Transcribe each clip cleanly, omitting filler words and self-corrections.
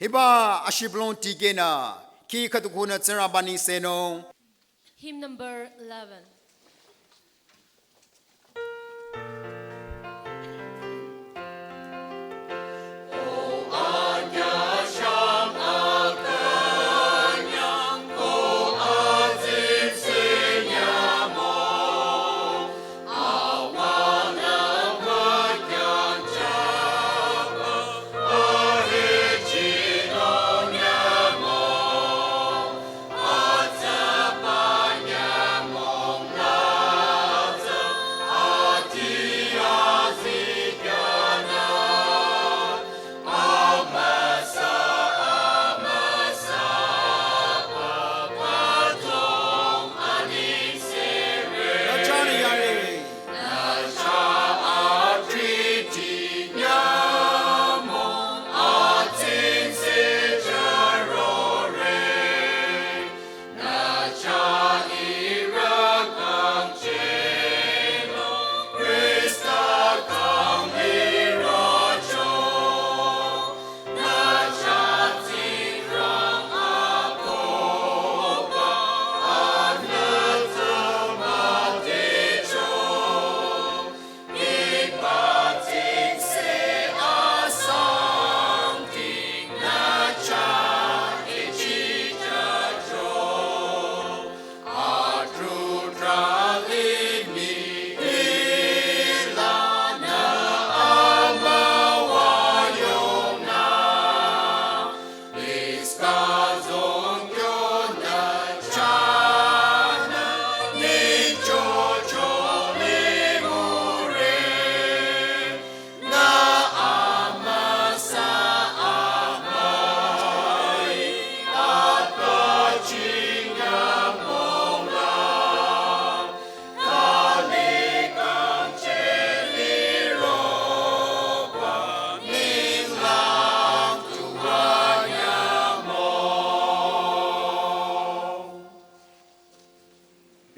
Hiba ashiblon tigena ki katukuna tsarabani seno. Hymn number 11.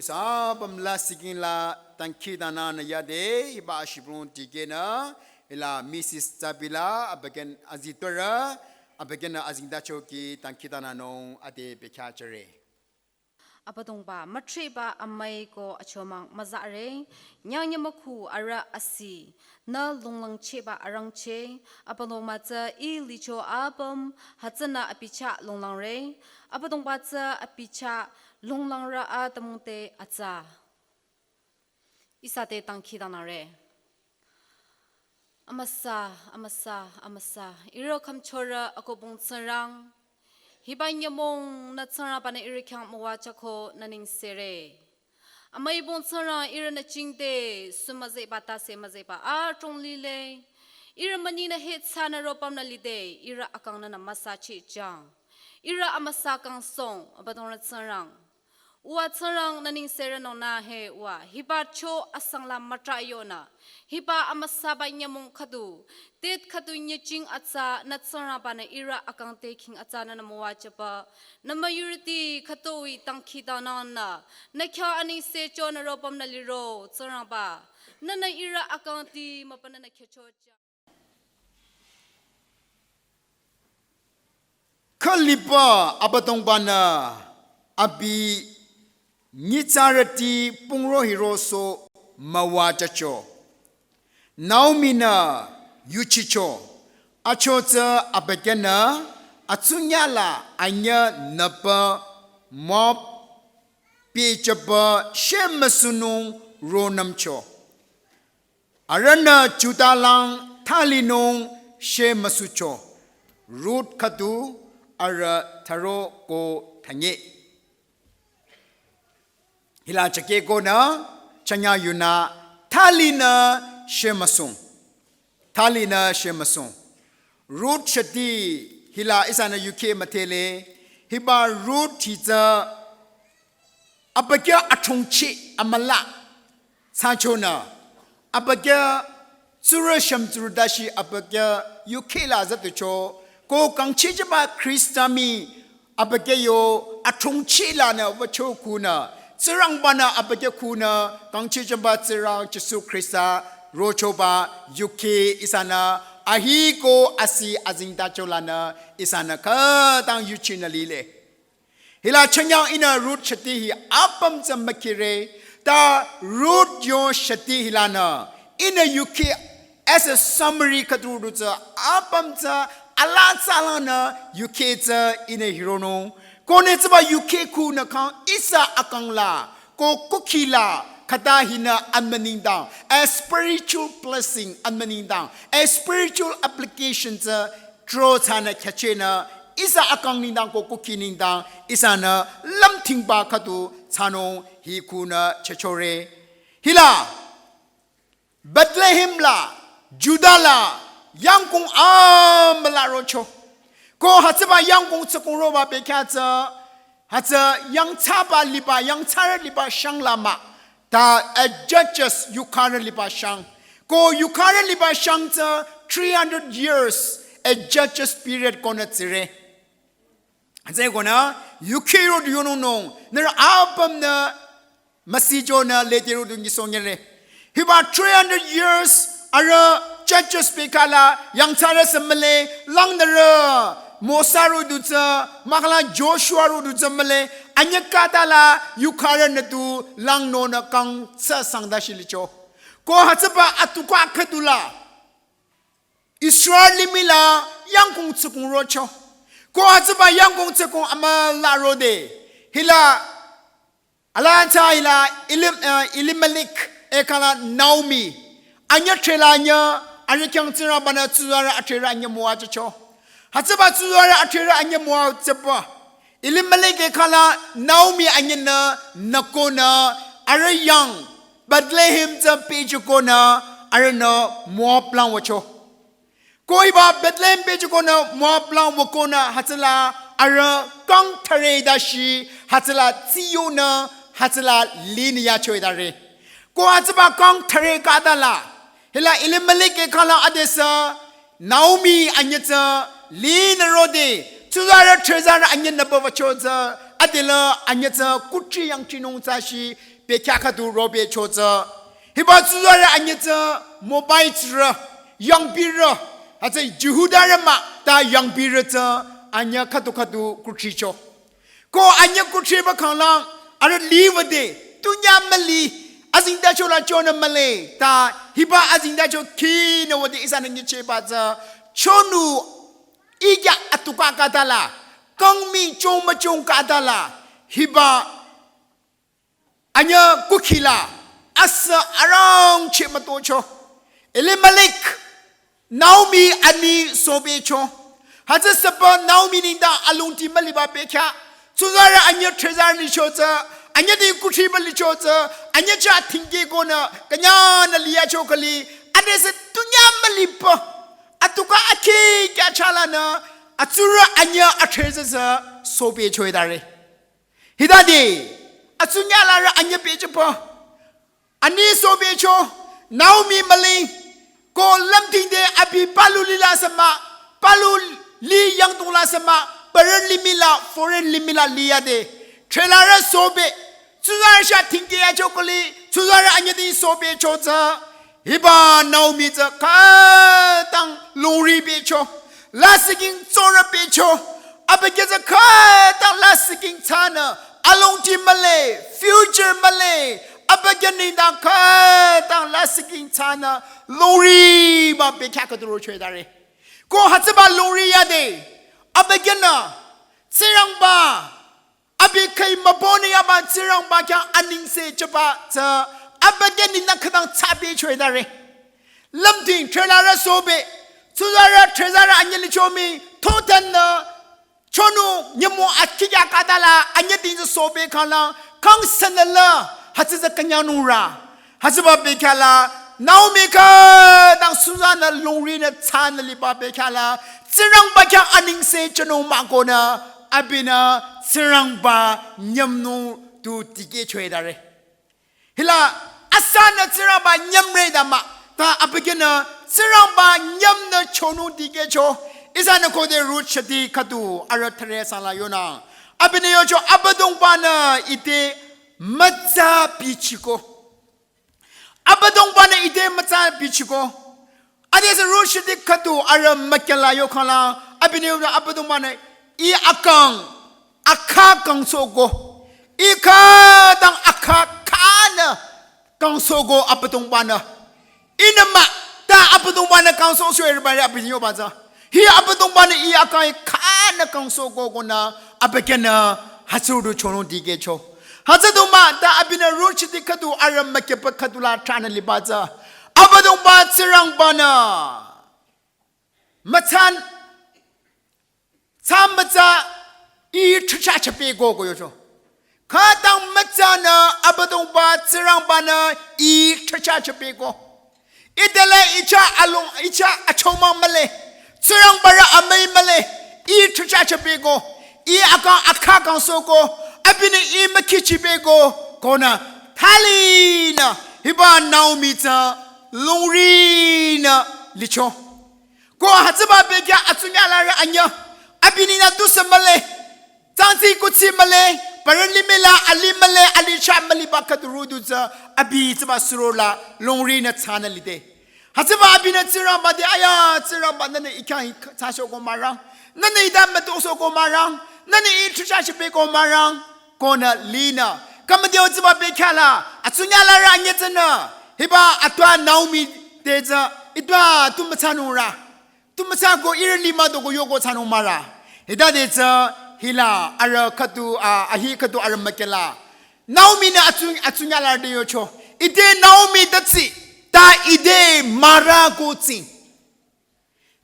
Isabam sigin la tankidana na yade iba ashiblon tigena ila Mrs. Tabila abagen azitora abagen azindacho ki tankidana no ade bekachere. Apadong ba matri ba amay ko achomang mazare nyang yamaku ara asi na lunglang che ba arang che apadong ma cha I licho abam hatsana apicha lunglang re apadong ba cha apicha lunglang ra a tamungte acha isate tangki danare amasa iro kamchora akobong tsarang Hibanya mong natsara pa na irikyang mawa chako naning sere. Amay bon tsara ira na chingde sumazay bata se mazay pa atong lile. Ira manina hit sana ropam na lide ira akang na namasa chi jang. Ira amasa kang song abatong na tsarang. Uwa tsarang naning sere no na he wa hiba cho asang la matrayo na. Hiba amasabay niya mong kadu. Tet kadu niya ching atsa natsara pa na ira akang taking atsa na namuwa pa. Na majority katowi tangkita na. Na kya aning se cho na ropam na liro tsara pa. Na na ira akang ti mapana na kya cho cha. Kalipa abatong bana abi Nitsarati pungro hiroso mawachacho. Naumina yuchicho. Achoza abekena atsunyala anya napa mop pichapa shemasunung ronamcho. Arana chutalang talinong shemasucho. Root katu ara taro ko tanye. Hila chake ko na chanya yuna talina shemasung. Root shati hila isana UK matele hiba root hiza apakya atungchi amala sanchona apakya surasham surdashi apakya UK la zatucho ko kangchi jaba kristami apakya yo atungchi la na wacho kuna Zirang bana apake kuna kangchi jamba zirang Jesu Krista rochoba UK isana Ahiko asi azinta cholana isana ka tang yuchinali le. Hila chanyang ina root shati hi apam makire ta root yo shati hilana in a UK as a summary kadruza apam alat salana UK in a hirono konetsba UK ku na kan isa akangla ko kukila katahina anmanindang a spiritual blessing anmanindang a spiritual application draw tana kachena isa akang nindang ko kukinindang isa na lamting ba katu tano hi kuna chechore hila Bethlehem la Judah la yang kung amla rocho ko hatba yang kung tsukung roba bekatsa hatsa yang chaba liba yang chara liba shang lama ta judges yukara liba shang ko yukara liba shang 300 years a judges period kona tsire Zay gona yukiro yuno no ner album na masijo na letero dungi songere hiba 300 years ara judges pekala yang chara semale lang nara mosaru duza makala Joshua ru duza male anyakata la yukara natu lang no na kang sa sangda shilicho ko hatsapa atukwa kadula Israel limila yang kung tsukung rocho ko hatsaba yang kung tsukung ama la rode hila alanta hila ilimalik ekala Naomi anya trelanya anya kyang tsira bana tsura atrera anya moa cho hatsaba tsura atrera anya moa tsapa ilimalik ekala Naomi anya na nakona ara yang Bethlehem tsa page kona ara na moa plan wacho Koi ba Bethlehem page kona moa plan wakona hatala ara kang thare dashi hatala tsiona hatala linia choidare ko hatba kang thare kadala hela ilimalik kala adesa Naomi anyatsa lin rode tsuzara tsuzara anyana bawachoza adela anyatsa kutri yang chinong tashi bekyakadu robe choza hiba tsuzara anyatsa mobile tra yang bira Asa Jehudara ta yang birata anya katu kutricho. Ko anya kutriba kanglang ara liwa de tunya mali azinda chola chona male ta hiba azinda cho kina wade isana ngiche baza chonu iga atuka katala kangmi choma chong katala hiba anya kukila asa arang chematocho Elimelech Naomi ani sobecho Haza sapa Naomi ninda alunti maliba pekya Tsuzara anya trezar ni choza Anya di kuchi mali choza Anya cha tingi kona Kanya na liya chokali Ane se tunya malipa Atuka aki kya chala na Atsura anya atreza sa sobecho idare Hidadi Atsunya lara anya pechepa Ani sobecho Naomi mali Ko lamting de api palu lila sama palu li yang tung la sama peren limila foreign limila liya de trelara sobe tsuzara sha tingke ya chokoli tsuzara anyadi sobe choza hiba Naomi za ka tang lori becho lasiking tsora becho abegeza ka tang lasiking tsana alongti male future male abagani da ka tang lasiking tsana Lori ba bekakaduro chedare. Ko hatsaba lori yade. Abagana. Sirang ba. Abikai mabone yaba sirang ba kya aning se chapa ta. Abagani nakadang tabi chedare. Lamting trelara sobe. Tuzara trezara anyali chomi. Totan na. Chonu nyamo akiya kadala. Anyadi sobe kala. Kang sanala. Hatsa kanyanura. Hatsaba bekala. Naomi ka dang Susana lori na tsan liba bekala tsirang ba kya aning se chano makona abina tsirang ba nyamno tu tike chwedare hila asana tsirang ba nyamre da ma ta abigena tsirang ba nyamna chono tike cho isana ko de root shati katu arathare sala yona abine yo cho abadong ba na ite matsa pichiko Abadong bana ide matsa bichiko Ades rushdi katu aram makela yokala abinu abadu mane I akang akha kang sogo ika dang akha kana kang sogo abadung bana inama ta abadung bana kang so shwe ba abinu baza hi abadung bana I akai kana kang sogo gona abekena hasudu chono dige cho hazadu ma ta abina rushdi katu aram makepa katula tana libaza abadung ba sirang bana matan Sambaza I chucha chape go go yo. Kadang matana abadong ba sirang bana I chucha chape go. Idele icha along icha achoma male. Sirang bara amay male. I chucha chape go. I akang soko. Abine I makichi go. Kona talina. Hiba naumita longrina licho. Go hatsaba bega atunya lara anya. Abinina tu semale, tanti kutsi male, paralimela alimale alisha mali bakat ruduza abi tiba surola longri na tana lide. Hatiba abina tira bade aya tira badana ikai tasho ko marang, nana ida matoso ko marang, nana ichucha shipe ko marang, kona lina. Kamadio tiba bekala, atunya la ranyetana, hiba atwa naumi deza, itwa tumatanura. Tumasago irlima dogo yogo tanu mara. Hidadeza hila ara katu ahi katu ara makela. Naomi na atunya la de yocho. Ide Naomi datsi ta ide mara gotsi.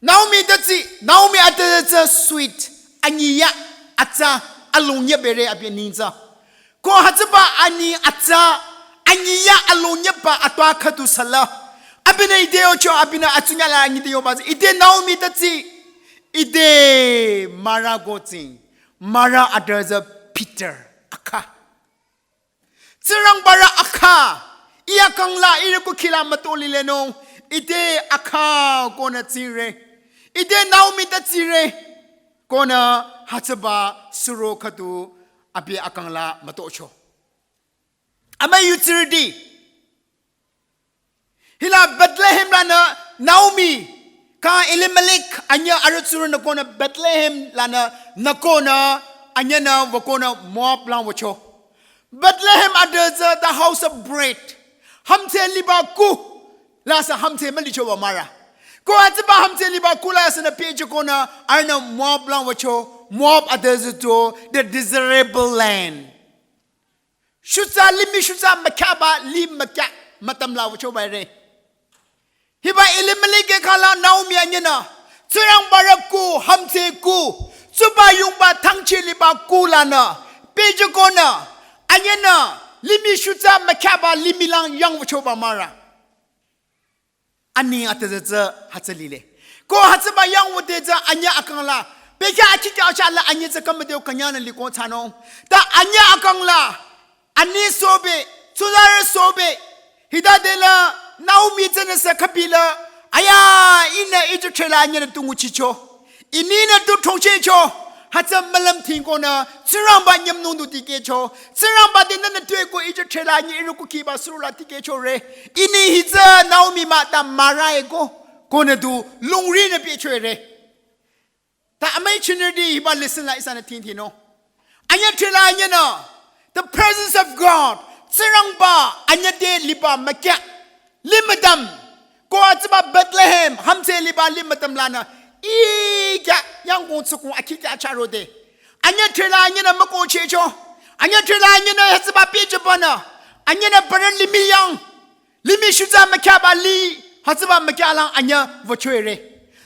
Naomi datsi Naomi ateza sweet aniya atza alunya bere abininza. Ko hatba ani atza aniya alunya ba atwa katu sala. Abina ideo cho abina atunya la ideo baz ide Naomi datsi ide mara goting mara adaza Peter akha tsirang bara akha iya kangla ire ko khila matoli leno ide akha kona tsire ide Naomi datsi re kona hatsaba suro khatu abi akangla matocho amay yutsirdi Hila Bethlehem lana Naomi ka Elimelech anya aratsuru nakona Bethlehem lana nakona anya na wakona Moab lang wacho. Bethlehem adaza the house of bread. Hamte liba ku lasa hamte malicho wa mara. Ko atiba hamte liba ku lasa na page kona arna Moab lang wacho. Moab adaza to the desirable land. Shutsa limi shutsa makaba lim maka matam la wacho bayre. Hiba Elimelech kala Naomi anyana tsirang baraku hamte ku suba yung ba tangchi liba kulana peje kona anyana limi shuta makaba limi lang yang wachoba mara ani ataza hatsalile ko hatsaba yang woteza anya akangla peja akika achala anya zakamde kanyana liko tano ta anya akangla ani sobe tsudare sobe hidadela Naomi tena sa kapila aya ina ito chela anya tungu chicho inina tu tongche cho hatsa malam tingona tsiramba nyam nundu tike cho tsiramba de nana tueko ito chela anya iruku kiba surula tike cho re ini hiza Naomi mata marae go kona du longri na pi cho re ta amai chinadi hiba listen la isana tintino anya chela anya na the presence of God tsiramba anya de liba makya Limadam, ko atba Bethlehem, hamse liba limadam lana. Iga yang gonsuku akika charode. Anya tela anya na mako checho. Anya tela anya na hatba peje bana. Anya na baran limi yang. Limi shuza makaba li hatba makala anya vochwere.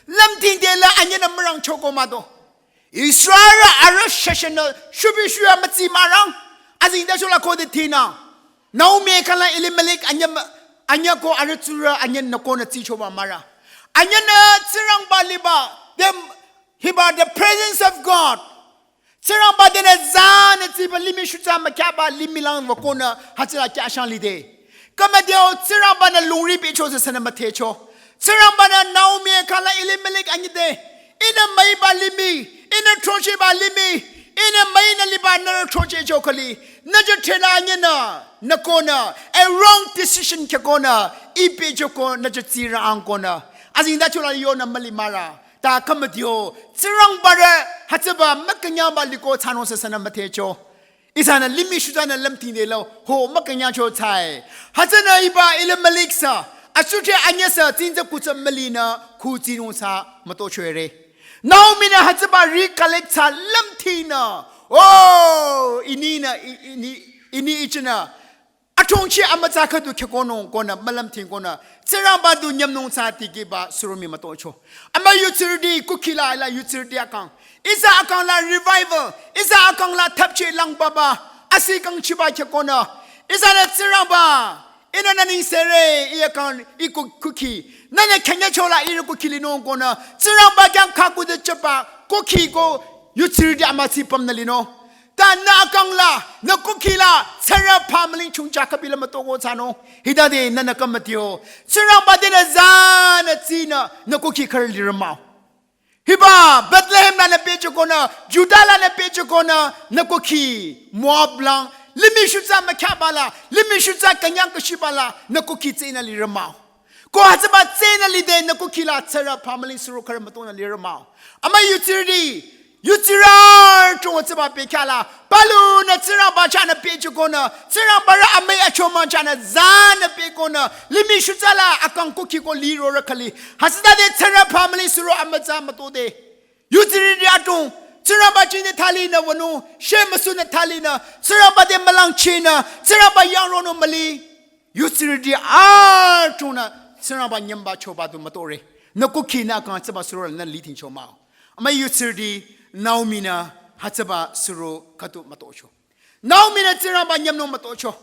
Lam ting de la anya na marang choko mado. Israel ara shashana shubi shua matsi marang. Azinda shola ko de tina. Naomi kala Elimelech anya ko aratsura anya nakona tichoba mara anya na tsirang baliba them hiba the presence of God tsirang ba de zan tiba limi shuta makaba limilang wakona hatira kya shan lide kama deo tsirang ba na lungri pe cho sa na matecho tsirang ba na Naomi kala Elimelech anya de ina mai ba limi ina troche ba limi ina mai na liba na troche jokali naja tela anya na nakona a wrong decision kakona ipe joko naja tira angkona azinda chola yo na mali mara ta kamatyo tsirang bara hachaba makanya baliko chano sa sana matecho isana limi shutana lamti de lo ho makanya cho chai hachana iba ile maliksa asuje anyasa tinja kucha malina khujinu sa mato chwere now mina hachaba recollect sa lamti na oh ini ichna atongchi amacha khatu khekono kona malam thing kona tsiramba du nyamnong sa tiki ba surumi mato cho ama utility kukila la utility akang isa akang la revival isa akang la thapche lang baba asikang chiba khekona isa na tsiramba ina nani sere iakang ikuki nanya kenya chola iri kukili no kona tsiramba kyang khaku de chapa kuki ko utility amasi pamnalino ta na kang la na kukila tsara family chungcha kapila matogo chano hidade nana kamatyo tsara badena zana tsina na kuki kharli ramao hiba Bethlehem la pecho kona Judah la pecho kona na kuki Moab lang limi shutsa makabala limi shutsa kanyang kashibala na kuki tsina li ramao ko hataba tsina li de na kukila tsara family suru khar matona li ramao ama utility Yutirar to what's about Pekala, Balu, Natsira Bachana Pechukona, Sira Bara Ame Achoma Chana, Zana Pekona, Limi Shutala, Akan Kukiko Liro Rakali, Hasada de Terra Pamali Suru Amazamatode, Yutiriatum, Sira Bachina Talina Wano, Shemasuna Talina, Sira Bade Malanchina, Sira Bayarono Mali, Yutiridi Artuna, Sira Banyamba Chobadu Matore, Nokukina kan Sabasura and Litin Chomao. Ama Yutiridi. Naumina hatsaba suru katu matocho. Naumina tsiramba nyamno matocho.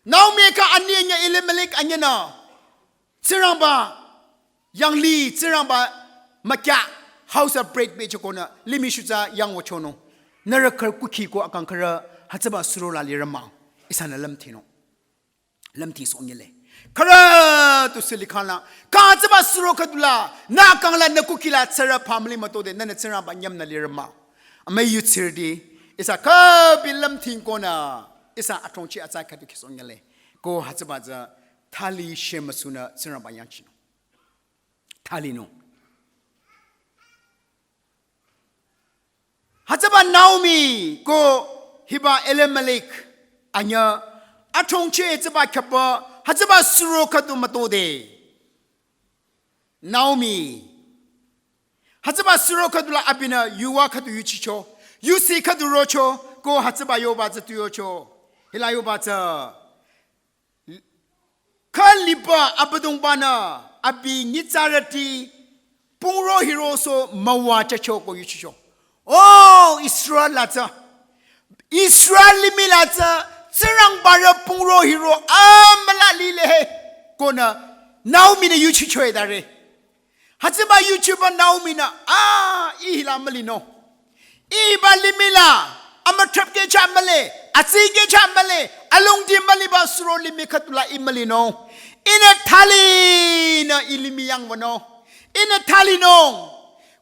Naumika aninya Elimelech anyana. Tsiramba yang li tsiramba makya house of break bechokona limi shuza yang wachono. Narakar kuki ko akankara hatsaba suru la lirama. Isana lamtino. Lamti songile. Kara tu silikana ka tsaba suro kadula na kangla na kukila tsara family matode na tsara ba nyam na lirma amay yutsirdi isa ka bilam thing kona isa atongchi atsa khatu kisongale ko hatsaba za thali shemasuna tsara ba yangchino thali no hatsaba Naomi ko hiba Elimelech anya atongchi tsaba khapa Hatsaba suro katu matode Naomi Hatsaba suro katu la abina yuwa katu yuchicho Yusi katu rocho Ko hatsaba yoba zatu yocho Hila yoba za Kaliba abadong bana Abi nitsarati Pungro hiroso mawa chacho ko yuchicho Oh Israel lata Israel limi lata Serang bara pungro hero amala lile kona Naomi na yuchi choy dare Hatsaba YouTuber Naomi na ihila malino Iba limila ama trap ke chamale asige chamale along di maliba suro limi katula imalino ina thali na ilimi yang wano ina thali no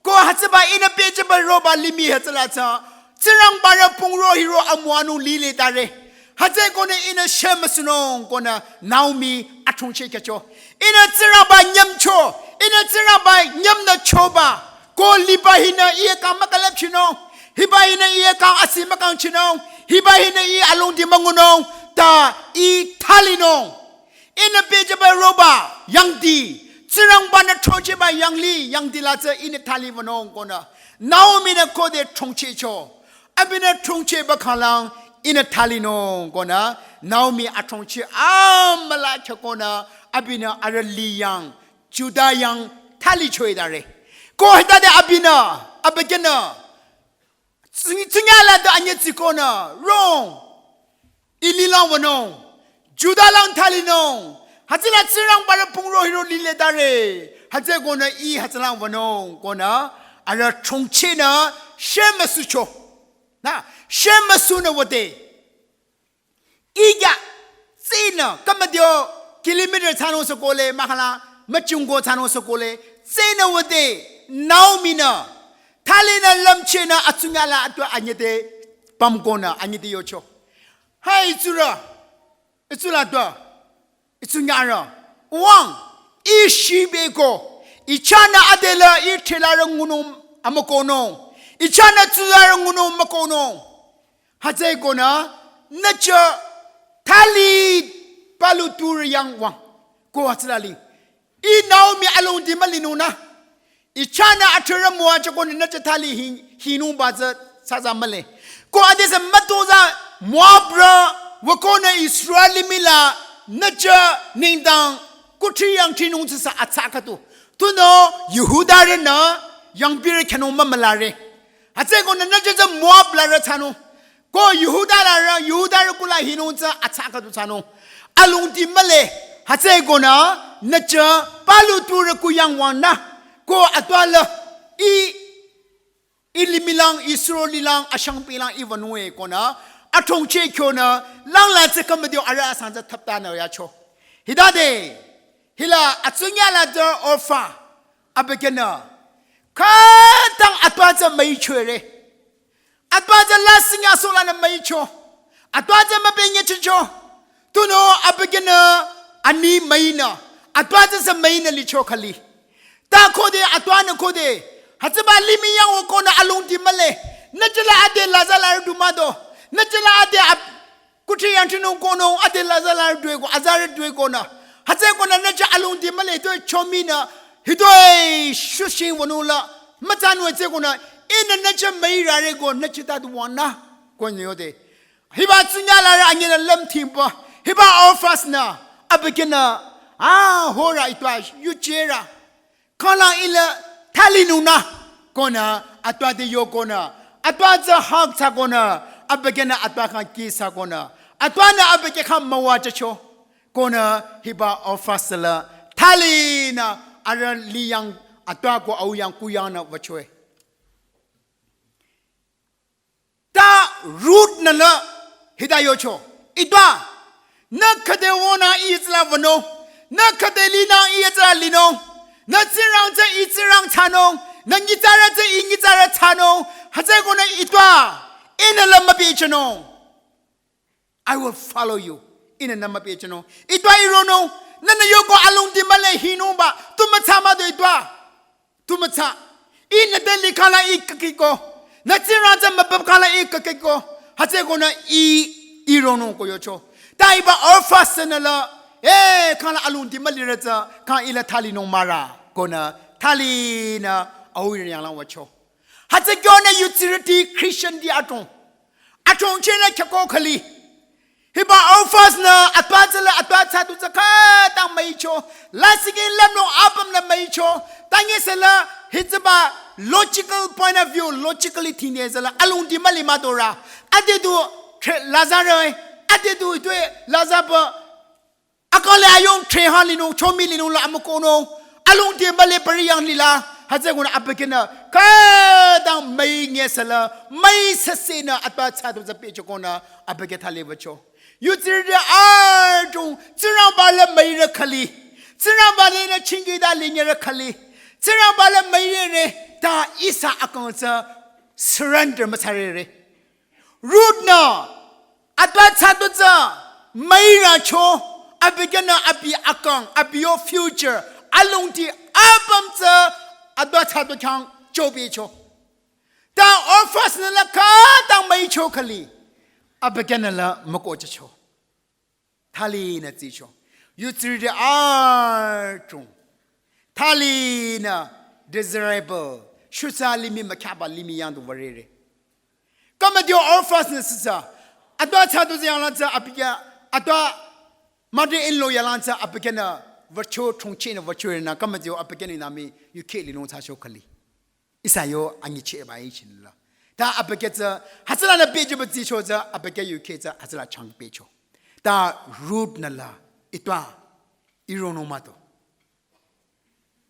ko hatsaba ina pejaba roba limi hatsala cha Serang bara pungro hero amwanu lile dare Haze kone ina shemasno kona Naomi atongche kacho ina tsiraba nyamcho ina tsiraba nyamna choba ko liba hina iye ka makalap chino hiba hina iye ka asima ka chino hiba hina iye along di manguno ta I talino ina pejaba roba yangdi tsirang bana choche ba yangli yangdi la tsa ina talivano kona Naomi na kode chongche cho abina chongche ba khalang ina talino kona Naomi atongchi amala chakona abina arali yang Judah yang tali choy dare ko hita de abina abagena singala da anyetsi kona wrong ililang wano Judah lang talino hatsila tsirang bara pungro hiro lile dare hatse kona I hatsalang wano kona ara chongche na shemasucho na shemasuna wade iga sina kamadio kilometer tano sokole makala machungo tano sokole sina wade Naomi na talina lamchena atungala atwa anyete pamkona anyete yocho hai tsura twa itsungara wang ishibeko ichana adela itela ngunum amakono ichana tsuara ngunum makono hate gona nacha tali palutur yang wang ko atlali I naomi alon di malinuna ichana atera mo achakon nacha tali hinu baza saza male ko adese matoza moabra wakona israeli mila nacha nindang kuthi yang tinung sa atsakatu tuno yehuda re na yang pire kanu mamalare ate ko nacha moab la re chanu ko yehuda la yehuda re kula hinu sa atsakatu chanu alung di male ate ko na nacha palu tu re ku yang wana ko atwala ilimilang israelilang asang pilang iwanwe ko na atong che kyo na lang la tse kamadio ara sanza thapta na ya cho hidade hila atsunya la der orfa abekena katang atwaza mai chwere atwaza la singa sola na mai cho atwaza mabenye cho tuno abekena ani mai na atwaza sa mai na li cho khali ta khode atwana khode hatba limi yang ko na alung di male najala ade lazala dumado najala ade kuthi yang tinu ko no ade lazala dwe ko azare dwe ko na hatse ko na naja alung di male to chomi na hidoi shushin wonula matanu che ko na ina naja mai ra re ko najita du wana ko nyo de hiba tsunya la anya lam timpa hiba offers na abekena hora itwa yuchera kala ila talinuna kona atwa de yokona atwa za hak sagona abegena atwa kan kisa kona atwa na abege kan mawacho kona hiba ofasala talina ara liyang atwa ko auyang kuyana wachwe ta root na la hidayocho itwa nakade wona isla vano nakade lina isla lino na zirang ze izirang chanong na ngizara ze ingizara chanong haze gona itwa ina lama bichano I will follow you ina lama bichano itwa irono nana yoko alung di male hinumba tumatsa ma do itwa tumatsa ina deli kala ikakiko na zirang ze mabab kala ikakiko haze gona irono ko yocho taiba orfasana la kala alung di male reza kan ila thali no mara kona talina awiryan la wacho hatse gona utility Christian di atong chena kyako khali hiba offers na atwatsa tu zakata tang maicho lasigi lamno apam na maicho tangi sala hitba logical point of view logically thine sala alung di mali madora adedu lazaro adedu itwe lazaba akole ayong trehalino chomilino la amkono alung di male pariyang lila haze guna apekena kadang mai ngesala mai sasena atwa chadu za pecho kona apeke thale bacho yutirde artung tsirang bala mai re khali tsirang bala ne chingi da linya re khali tsirang bala mai re ta isa akang sa surrender masare re root na atwa chadu za mai ra cho apekena api akang api your future alung ti abam za adwa chadu chang chobi cho ta offers na la ka tang mai cho khali abagana la mako cho thali na chi cho you three the artung thali na desirable shusa limi makaba limi yang do warere kama dio offers na sa adwa chadu yang la za apiya adwa mother in law ya la za abagana virtual chongche na virtual na kama jo apekeni na mi you keli no cha sho khali isayo angi che ba yin chin la ta apeketsa hasala na peje ba ji cho za apeke you ke za hasala chang pe cho ta root na la itwa irono ma to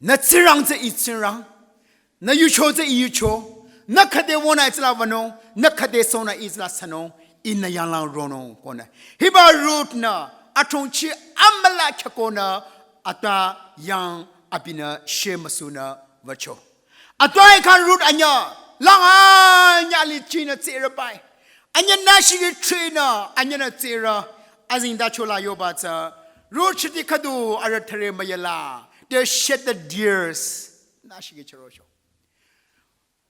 na tsirang ze i tsirang na yu cho ze i yu cho na khade wona isla wano na khade sona isla sano in na yang lang rono kona hiba root na atongchi amala khakona atwa yang apina shemasuna vacho atwa kan root anya langa nyali china tsira pai anya nashi trainer anya na tsira azinda chola yobata root chiti khadu arathare mayala they shed the tears Nashiki Chorosho.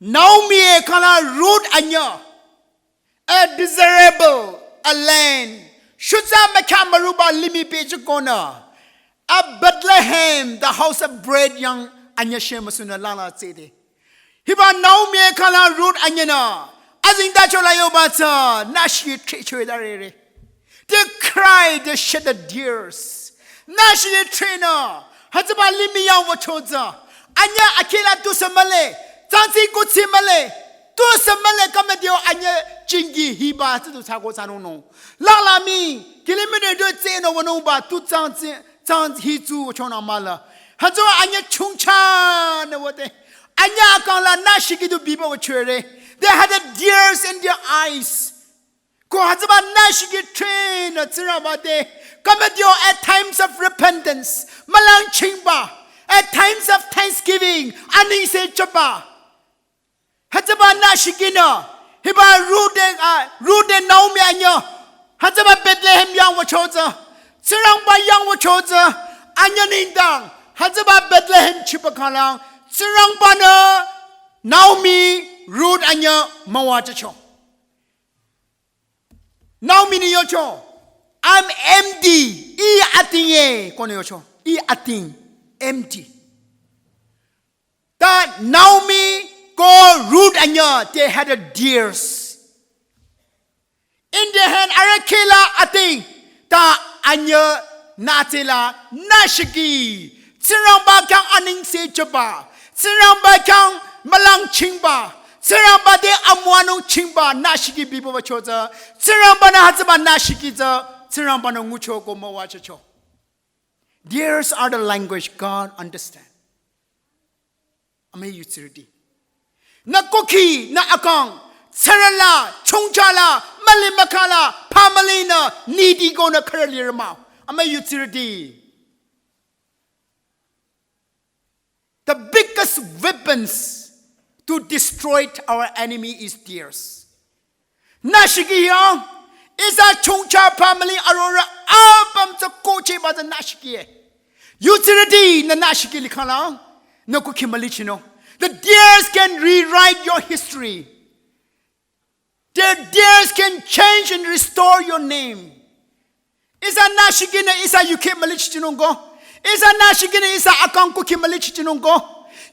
Naomi Kala root anya, a desirable, a land. Shutza Makamaruba Limi Pejagona, a Bethlehem, the house of bread, young Anya Shemasuna Lala City. Hiba Naomi Kala root anyana, as in Dachola Yobata, Nashi Trichuidare. They cry, they shed the tears. Nashi trainer, Hazaba Limi Yawachoza, Anya Akila Dusamale. Tansi kutsi male, tu semale kamadio anya chingi hiba tu sago sanono. Lala mi kilimene do tseno wanoba tu tansi hitu chona mala. Hazo anya chungcha na wote. Anya akala nashiki do biba wachere. They had the tears in their eyes. Ko hazaba nashiki train tsirabate. Kamadio at times of repentance, malang chingba. At times of thanksgiving, aning se chapa. Hataba nashikina, hiba rude Naomi anya, hataba Bethlehem yang wachoza, sirang ba yang wachoza, anya nindang, hataba Bethlehem chipakalang, sirang ba na Naomi rude anya mawachacho. Naomi ni yocho, I'm empty, atinge kono yocho, ating, empty. That Naomi go root anya, they had a deers. In their hand, arakela ating, ta anya natila nashiki. Siramba kang aning se chaba. Siramba kang malang chingba. Siramba de amwano chingba nashiki people wachoza. Siramba na hazaba nashiki za. Siramba na ngucho ko mawachacho. Deers are the language God understands. Ame utility. Na koki na akang sarala chongchala malimakala pamalina needy go na karalirama. Ame utility. The biggest weapons to destroy our enemy is tears. Nashiki yang is a chongcha family aurora abam to koche ba the nashiki. Utility na nashiki likala no koki malichino. The tears can rewrite your history. The tears can change and restore your name. Isa nashigina isa yuke malich chinongo. Isa nashigina isa akanku ki malich chinongo.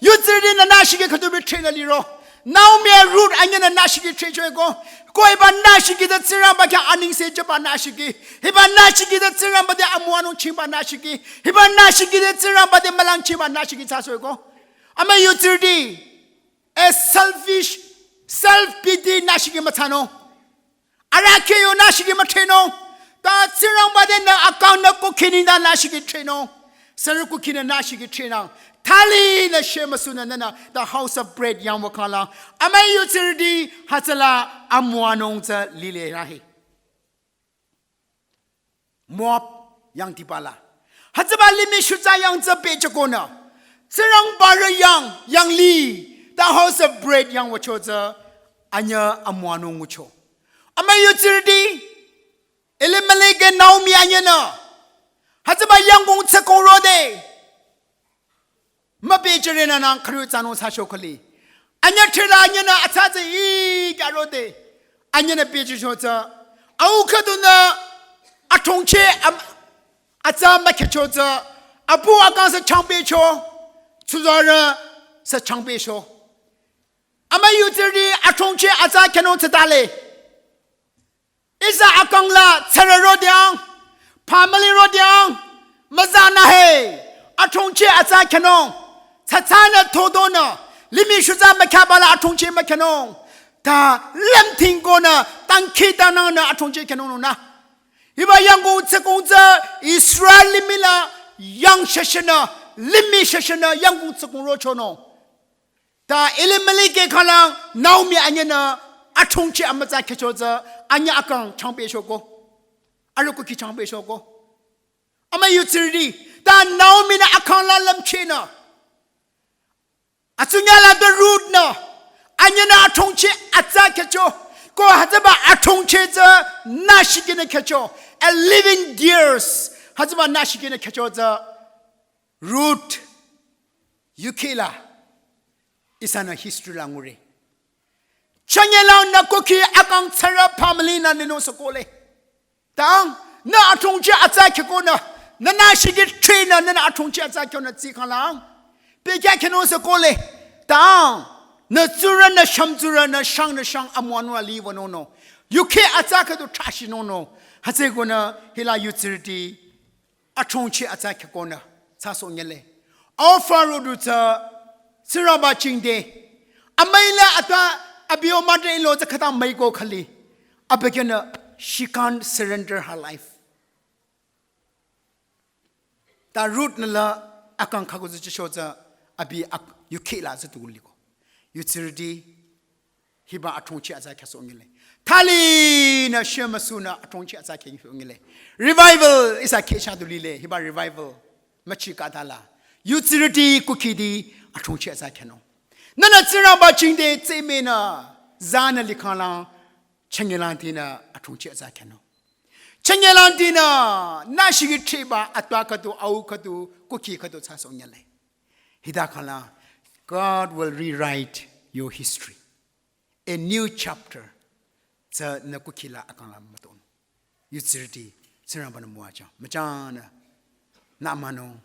Yutsiri na nashigi katubi trainer liro. Now me a root anya na nashigi trainer go. Ko iba nashigi da tsiramba kya aning se jaba nashigi. Iba nashigi da tsiramba de amuano chimba nashigi. Iba nashigi da tsiramba de malang chimba nashigi saso go. Ama utility, a selfish, self-pity nashigi matano. Arakeyo nashigi mateno. Ta tsiramba de na akang na kukini na nashigi treno. Saru kukina nashigi treno. Tali na shemasuna na the house of bread yang wakala. Ama utility hatala amuanong sa lile rahi. Moab yang tipala. Hataba limi shuza yang sa pechakona. Serang bara yang li, the house of bread yang wachoza, anya amuano mucho. Ama utility, elimelege Naomi anya na. Hataba yang gong tsakong rode. Mabejere na nang karutano sa shokali. Anya tira anya na ataze I garode. Anya na beje choza. Au kado na atongche ata makechoza. Abu agang sa changbecho. Tuzara sa changbecho. Ama utility atongche ata keno tadale. Isa akang la tsara rodiang. Pamali rodiang. Mazana he. Atongche ata keno. Tatana todona. Limi shuza makabala atongche makeno. Ta lemtingona. Tankita na atongche keno na. Iba yango tsekongza Israel limila yang shashana. Limi shashana yang tsukung rochono. Ta elimelike kalang Naomi anyana atongche amaza kechoza anya akang changbe shoko. Aruko ki changbe shoko. Ama utility ta Naomi na akang la lamchina. Atunyala the root na anyana atongche atza kecho. Ko hazaba atongche za nashikine kecho. A living deers hazaba nashikine kecho za root, Yukila, Isana history langure. Chanyelang na kuki akang tsara family na nino sokole. Tang na atongche atsake kona na nashigi trainer na atongche atsake na tsikhalang. Pekya kino sokole. Tang na zura na shamzura na shang amwanwa li wanono. Yuke atsake to trashi nono. Hatse kona hila utility atongche atsake kona. Saso nyele. Alfa roduta siraba chingde. Amaila atwa Abio mother-in-law zakata maiko khali. Abegena she can't surrender her life. Ta root nala akang khago shoza abi yukela zatuliko. Utility hiba atonchi azaka songile. Tali na shemasuna atonchi azaka ngile. Revival is a kesha dulile hiba revival machika dala. Utility kukidi atonchi azaka no. Nana tsira ba chingde tsemena zana likhala chengelantina atunchi azakano chengelantina nashigi triba atwakatu aukatu kuki katu sasonyale hidakhala God will rewrite your history, a new chapter sa nakukila akala maton yutsirti tsira bana muacha machana na mano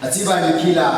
อาจิบานิคีลา